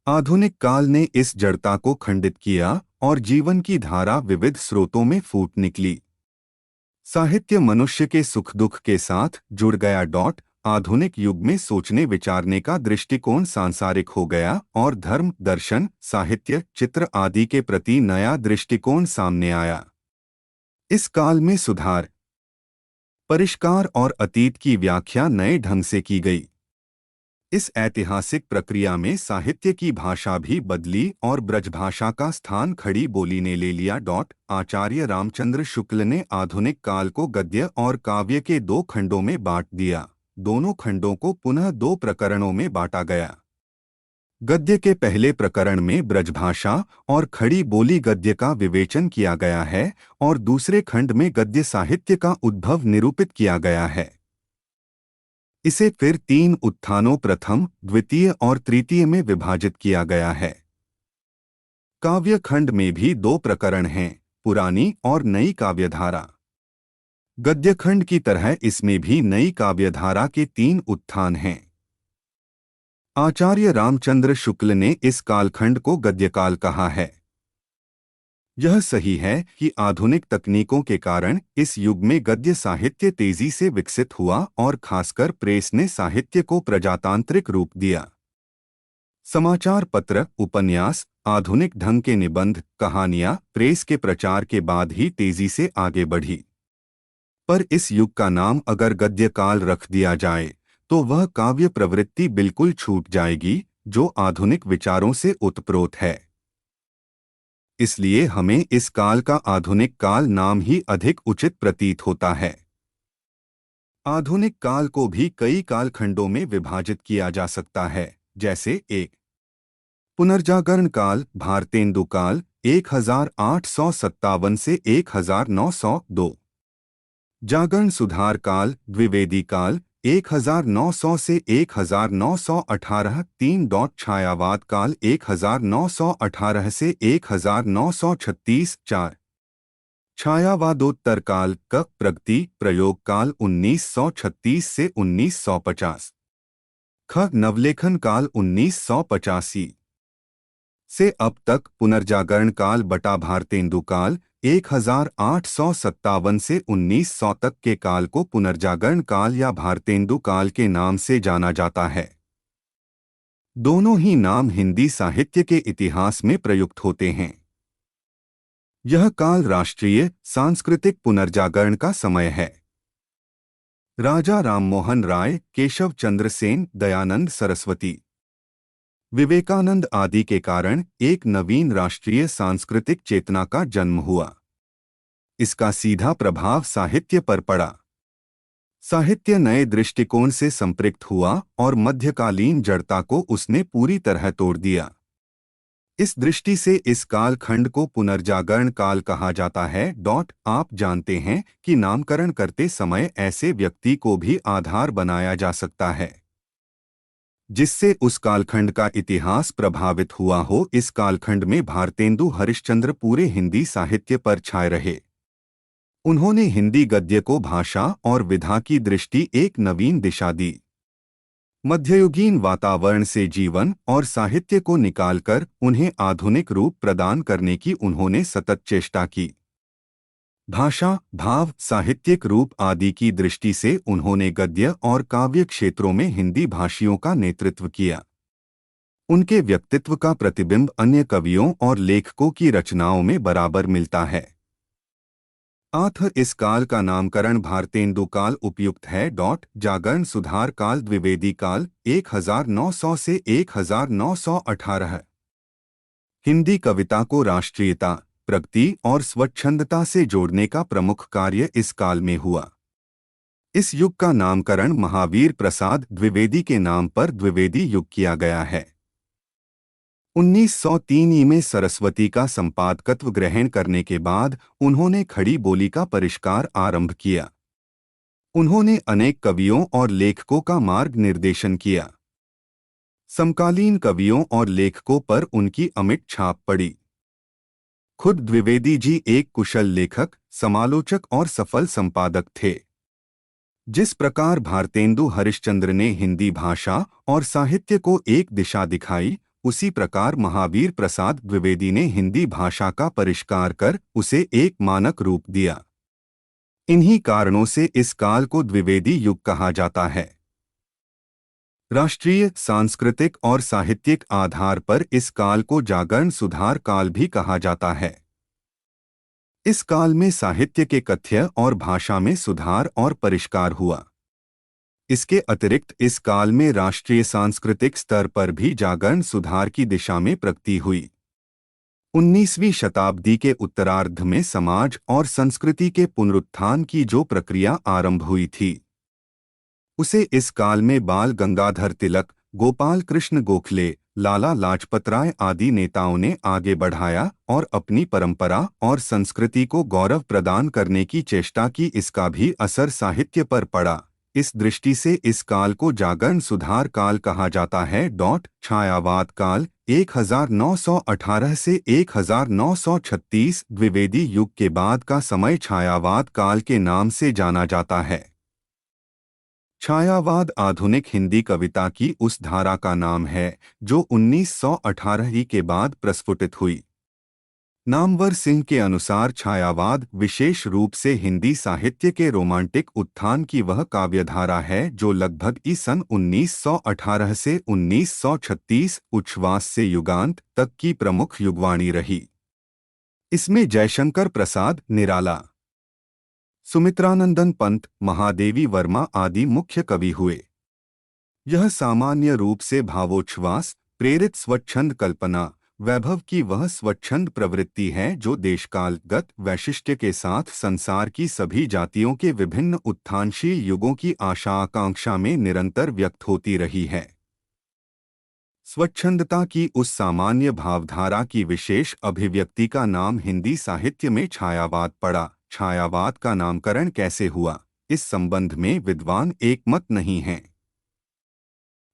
आधुनिक काल ने इस जड़ता को खंडित किया और जीवन की धारा विविध स्रोतों में फूट निकली। साहित्य मनुष्य के सुख दुख के साथ जुड़ गया। आधुनिक युग में सोचने विचारने का दृष्टिकोण सांसारिक हो गया और धर्म, दर्शन, साहित्य, चित्र आदि के प्रति नया दृष्टिकोण सामने आया। इस काल में सुधार, परिष्कार और अतीत की व्याख्या नए ढंग से की गई। इस ऐतिहासिक प्रक्रिया में साहित्य की भाषा भी बदली और ब्रजभाषा का स्थान खड़ी बोली ने ले लिया। आचार्य रामचंद्र शुक्ल ने आधुनिक काल को गद्य और काव्य के दो खंडों में बांट दिया। दोनों खंडों को पुनः दो प्रकरणों में बांटा गया। गद्य के पहले प्रकरण में ब्रजभाषा और खड़ी बोली गद्य का विवेचन किया गया है और दूसरे खंड में गद्य साहित्य का उद्भव निरूपित किया गया है। इसे फिर तीन उत्थानों प्रथम, द्वितीय और तृतीय में विभाजित किया गया है। काव्य खंड में भी दो प्रकरण हैं, पुरानी और नई काव्यधारा। गद्य खंड की तरह इसमें भी नई काव्यधारा के तीन उत्थान हैं। आचार्य रामचंद्र शुक्ल ने इस कालखंड को गद्यकाल कहा है। यह सही है कि आधुनिक तकनीकों के कारण इस युग में गद्य साहित्य तेजी से विकसित हुआ और खासकर प्रेस ने साहित्य को प्रजातांत्रिक रूप दिया। समाचार पत्र, उपन्यास, आधुनिक ढंग के निबंध, कहानियां प्रेस के प्रचार के बाद ही तेजी से आगे बढ़ी। पर इस युग का नाम अगर गद्यकाल रख दिया जाए तो वह काव्य प्रवृत्ति बिल्कुल छूट जाएगी जो आधुनिक विचारों से उत्प्रोत है। इसलिए हमें इस काल का आधुनिक काल नाम ही अधिक उचित प्रतीत होता है। आधुनिक काल को भी कई कालखंडों में विभाजित किया जा सकता है, जैसे 1. पुनर्जागरण काल, भारतेंदु काल 1857 से 1902। जागरण सुधार काल, द्विवेदी काल 1900 से 1918। 3. छायावाद काल 1918 से 1936। 4. छायावादोत्तर काल क प्रगति प्रयोग काल 1936 से 1950। ख नवलेखन काल 1985 से अब तक। पुनर्जागरण काल बटा भारतेंदु काल 1857 से 1900 तक के काल को पुनर्जागरण काल या भारतेंदु काल के नाम से जाना जाता है। दोनों ही नाम हिंदी साहित्य के इतिहास में प्रयुक्त होते हैं। यह काल राष्ट्रीय सांस्कृतिक पुनर्जागरण का समय है। राजा राममोहन राय, केशव चंद्र सेन, दयानंद सरस्वती, विवेकानंद आदि के कारण एक नवीन राष्ट्रीय सांस्कृतिक चेतना का जन्म हुआ। इसका सीधा प्रभाव साहित्य पर पड़ा। साहित्य नए दृष्टिकोण से संपृक्त हुआ और मध्यकालीन जड़ता को उसने पूरी तरह तोड़ दिया। इस दृष्टि से इस कालखंड को पुनर्जागरण काल कहा जाता है। आप जानते हैं कि नामकरण करते समय ऐसे व्यक्ति को भी आधार बनाया जा सकता है जिससे उस कालखंड का इतिहास प्रभावित हुआ हो। इस कालखंड में भारतेंदु हरिश्चंद्र पूरे हिंदी साहित्य पर छाए रहे। उन्होंने हिंदी गद्य को भाषा और विधा की दृष्टि एक नवीन दिशा दी। मध्ययुगीन वातावरण से जीवन और साहित्य को निकालकर उन्हें आधुनिक रूप प्रदान करने की उन्होंने सतत चेष्टा की। भाषा, भाव, साहित्यिक रूप आदि की दृष्टि से उन्होंने गद्य और काव्य क्षेत्रों में हिंदी भाषियों का नेतृत्व किया। उनके व्यक्तित्व का प्रतिबिंब अन्य कवियों और लेखकों की रचनाओं में बराबर मिलता है। इस काल का नामकरण भारतेंदु काल उपयुक्त है। जागरण सुधार काल द्विवेदी काल 1900 से 1918। हिंदी कविता को राष्ट्रीयता, प्रगति और स्वच्छंदता से जोड़ने का प्रमुख कार्य इस काल में हुआ। इस युग का नामकरण महावीर प्रसाद द्विवेदी के नाम पर द्विवेदी युग किया गया है। 1903 में सरस्वती का संपादकत्व ग्रहण करने के बाद उन्होंने खड़ी बोली का परिष्कार आरंभ किया। उन्होंने अनेक कवियों और लेखकों का मार्ग निर्देशन किया। समकालीन कवियों और लेखकों पर उनकी अमिट छाप पड़ी। खुद द्विवेदी जी एक कुशल लेखक, समालोचक और सफल संपादक थे। जिस प्रकार भारतेंदु हरिश्चंद्र ने हिंदी भाषा और साहित्य को एक दिशा दिखाई, उसी प्रकार महावीर प्रसाद द्विवेदी ने हिंदी भाषा का परिष्कार कर उसे एक मानक रूप दिया। इन्हीं कारणों से इस काल को द्विवेदी युग कहा जाता है। राष्ट्रीय, सांस्कृतिक और साहित्यिक आधार पर इस काल को जागरण सुधार काल भी कहा जाता है। इस काल में साहित्य के कथ्य और भाषा में सुधार और परिष्कार हुआ। इसके अतिरिक्त इस काल में राष्ट्रीय सांस्कृतिक स्तर पर भी जागरण सुधार की दिशा में प्रगति हुई। 19वीं शताब्दी के उत्तरार्ध में समाज और संस्कृति के पुनरुत्थान की जो प्रक्रिया आरंभ हुई थी, उसे इस काल में बाल गंगाधर तिलक, गोपाल कृष्ण गोखले, लाला लाजपत राय आदि नेताओं ने आगे बढ़ाया और अपनी परंपरा और संस्कृति को गौरव प्रदान करने की चेष्टा की। इसका भी असर साहित्य पर पड़ा। इस दृष्टि से इस काल को जागरण सुधार काल कहा जाता है। छायावाद काल 1918 से 1936 द्विवेदी युग के बाद का समय छायावाद काल के नाम से जाना जाता है। छायावाद आधुनिक हिंदी कविता की उस धारा का नाम है जो 1918 के बाद प्रस्फुटित हुई। नामवर सिंह के अनुसार छायावाद विशेष रूप से हिंदी साहित्य के रोमांटिक उत्थान की वह काव्यधारा है जो लगभग सन 1918 से 1936 उच्छ्वास से युगांत तक की प्रमुख युगवाणी रही। इसमें जयशंकर प्रसाद, निराला, सुमित्रानंदन पंत, महादेवी वर्मा आदि मुख्य कवि हुए। यह सामान्य रूप से भावोच्छ्वास प्रेरित स्वच्छंद कल्पना वैभव की वह स्वच्छंद प्रवृत्ति है जो देशकालगत वैशिष्ट्य के साथ संसार की सभी जातियों के विभिन्न उत्थानशील युगों की आशा आकांक्षा में निरंतर व्यक्त होती रही है। स्वच्छंदता की उस सामान्य भावधारा की विशेष अभिव्यक्ति का नाम हिंदी साहित्य में छायावाद पड़ा। छायावाद का नामकरण कैसे हुआ, इस संबंध में विद्वान एकमत नहीं हैं।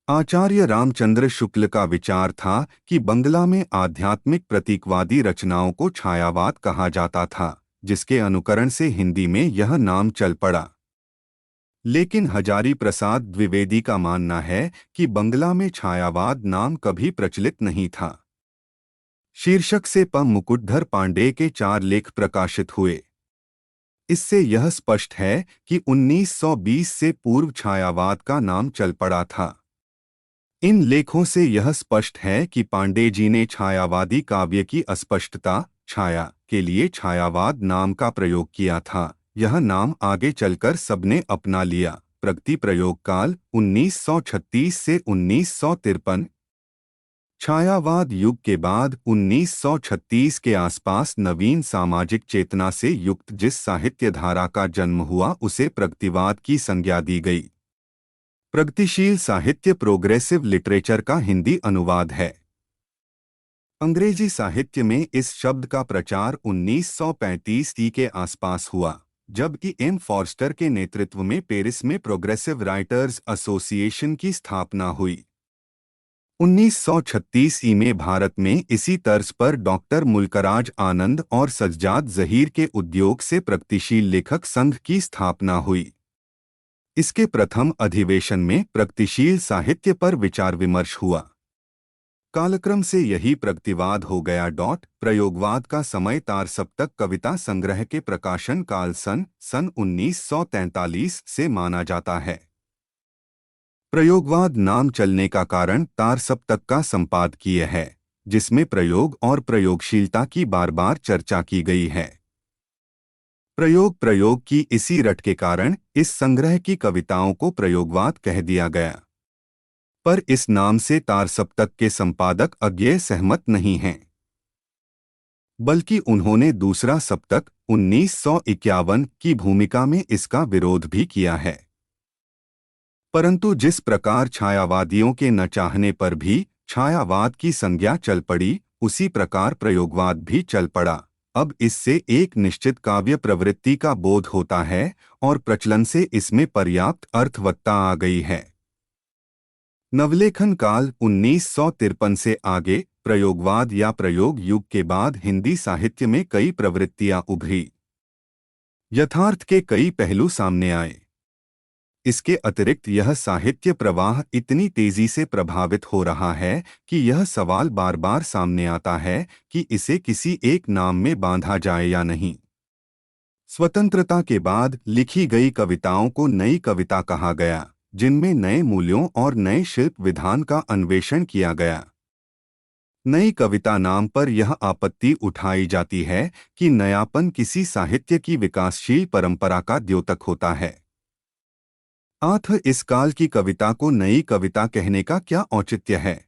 आचार्य रामचंद्र शुक्ल का विचार था कि बंगला में आध्यात्मिक प्रतीकवादी रचनाओं को छायावाद कहा जाता था, जिसके अनुकरण से हिंदी में यह नाम चल पड़ा। लेकिन हजारी प्रसाद द्विवेदी का मानना है कि बंगला में छायावाद नाम कभी प्रचलित नहीं था। शीर्षक से प मुकुटधर पांडेय के 4 लेख प्रकाशित हुए। इससे यह स्पष्ट है कि 1920 से पूर्व छायावाद का नाम चल पड़ा था। इन लेखों से यह स्पष्ट है कि पांडे जी ने छायावादी काव्य की अस्पष्टता, छाया के लिए छायावाद नाम का प्रयोग किया था। यह नाम आगे चलकर सबने अपना लिया। प्रगति प्रयोग काल 1936 से 1953। छायावाद युग के बाद 1936 के आसपास नवीन सामाजिक चेतना से युक्त जिस साहित्य धारा का जन्म हुआ उसे प्रगतिवाद की संज्ञा दी गई। प्रगतिशील साहित्य प्रोग्रेसिव लिटरेचर का हिंदी अनुवाद है। अंग्रेजी साहित्य में इस शब्द का प्रचार 1935 के आसपास हुआ, जबकि एम फॉर्स्टर के नेतृत्व में पेरिस में प्रोग्रेसिव राइटर्स एसोसिएशन की स्थापना हुई। 1936 में भारत में इसी तर्ज पर डॉक्टर मुल्कराज आनंद और सज्जाद जहीर के उद्योग से प्रगतिशील लेखक संघ की स्थापना हुई। इसके प्रथम अधिवेशन में प्रगतिशील साहित्य पर विचार विमर्श हुआ। कालक्रम से यही प्रगतिवाद हो गया। प्रयोगवाद का समय तार सप्तक कविता संग्रह के प्रकाशन काल सन 1943 से माना जाता है। प्रयोगवाद नाम चलने का कारण तार सप्तक का संपादकीय है, जिसमें प्रयोग और प्रयोगशीलता की बार बार चर्चा की गई है। प्रयोग की इसी रट के कारण इस संग्रह की कविताओं को प्रयोगवाद कह दिया गया। पर इस नाम से तार सप्तक के संपादक अज्ञेय सहमत नहीं हैं, बल्कि उन्होंने दूसरा सप्तक 1951 की भूमिका में इसका विरोध भी किया है। परंतु जिस प्रकार छायावादियों के न चाहने पर भी छायावाद की संज्ञा चल पड़ी, उसी प्रकार प्रयोगवाद भी चल पड़ा। अब इससे एक निश्चित काव्य प्रवृत्ति का बोध होता है और प्रचलन से इसमें पर्याप्त अर्थवत्ता आ गई है। नवलेखन काल 1953 से आगे प्रयोगवाद या प्रयोग युग के बाद हिंदी साहित्य में कई प्रवृत्तियां उभरी। यथार्थ के कई पहलू सामने आए। इसके अतिरिक्त यह साहित्य प्रवाह इतनी तेजी से प्रभावित हो रहा है कि यह सवाल बार बार सामने आता है कि इसे किसी एक नाम में बांधा जाए या नहीं। स्वतंत्रता के बाद लिखी गई कविताओं को नई कविता कहा गया, जिनमें नए मूल्यों और नए शिल्प विधान का अन्वेषण किया गया। नई कविता नाम पर यह आपत्ति उठाई जाती है कि नयापन किसी साहित्य की विकासशील परंपरा का द्योतक होता है। इस काल की कविता को नई कविता कहने का क्या औचित्य है?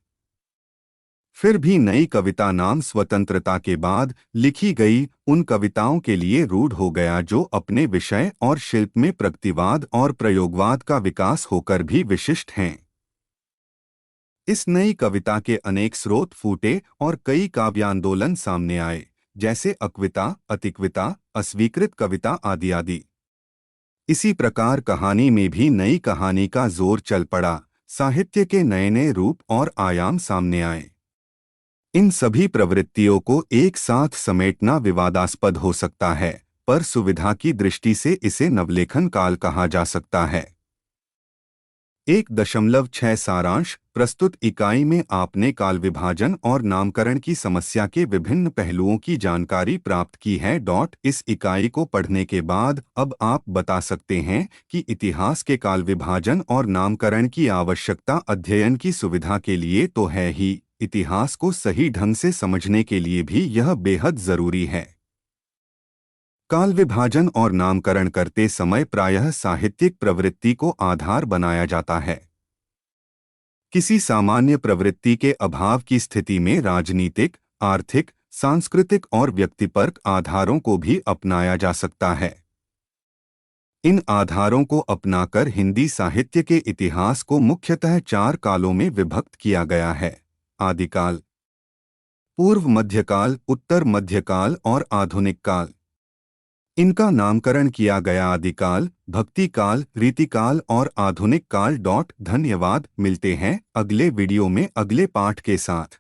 फिर भी नई कविता नाम स्वतंत्रता के बाद लिखी गई उन कविताओं के लिए रूढ़ हो गया जो अपने विषय और शिल्प में प्रगतिवाद और प्रयोगवाद का विकास होकर भी विशिष्ट हैं। इस नई कविता के अनेक स्रोत फूटे और कई काव्यांदोलन सामने आए, जैसे अकविता, अतिकविता, अस्वीकृत कविता आदि आदि। इसी प्रकार कहानी में भी नई कहानी का जोर चल पड़ा। साहित्य के नए नए रूप और आयाम सामने आए। इन सभी प्रवृत्तियों को एक साथ समेटना विवादास्पद हो सकता है, पर सुविधा की दृष्टि से इसे नवलेखन काल कहा जा सकता है। 1.6 सारांश। प्रस्तुत इकाई में आपने काल विभाजन और नामकरण की समस्या के विभिन्न पहलुओं की जानकारी प्राप्त की है। इस इकाई को पढ़ने के बाद अब आप बता सकते हैं कि इतिहास के काल विभाजन और नामकरण की आवश्यकता अध्ययन की सुविधा के लिए तो है ही, इतिहास को सही ढंग से समझने के लिए भी यह बेहद जरूरी है। काल विभाजन और नामकरण करते समय प्रायः साहित्यिक प्रवृत्ति को आधार बनाया जाता है। किसी सामान्य प्रवृत्ति के अभाव की स्थिति में राजनीतिक, आर्थिक, सांस्कृतिक और व्यक्तिपरक आधारों को भी अपनाया जा सकता है। इन आधारों को अपनाकर हिंदी साहित्य के इतिहास को मुख्यतः 4 कालों में विभक्त किया गया है: आदिकाल, पूर्व मध्यकाल, उत्तर मध्यकाल और आधुनिक काल। इनका नामकरण किया गया आदिकाल, भक्ति काल, रीतिकाल और आधुनिक काल। धन्यवाद। मिलते हैं अगले वीडियो में अगले पाठ के साथ।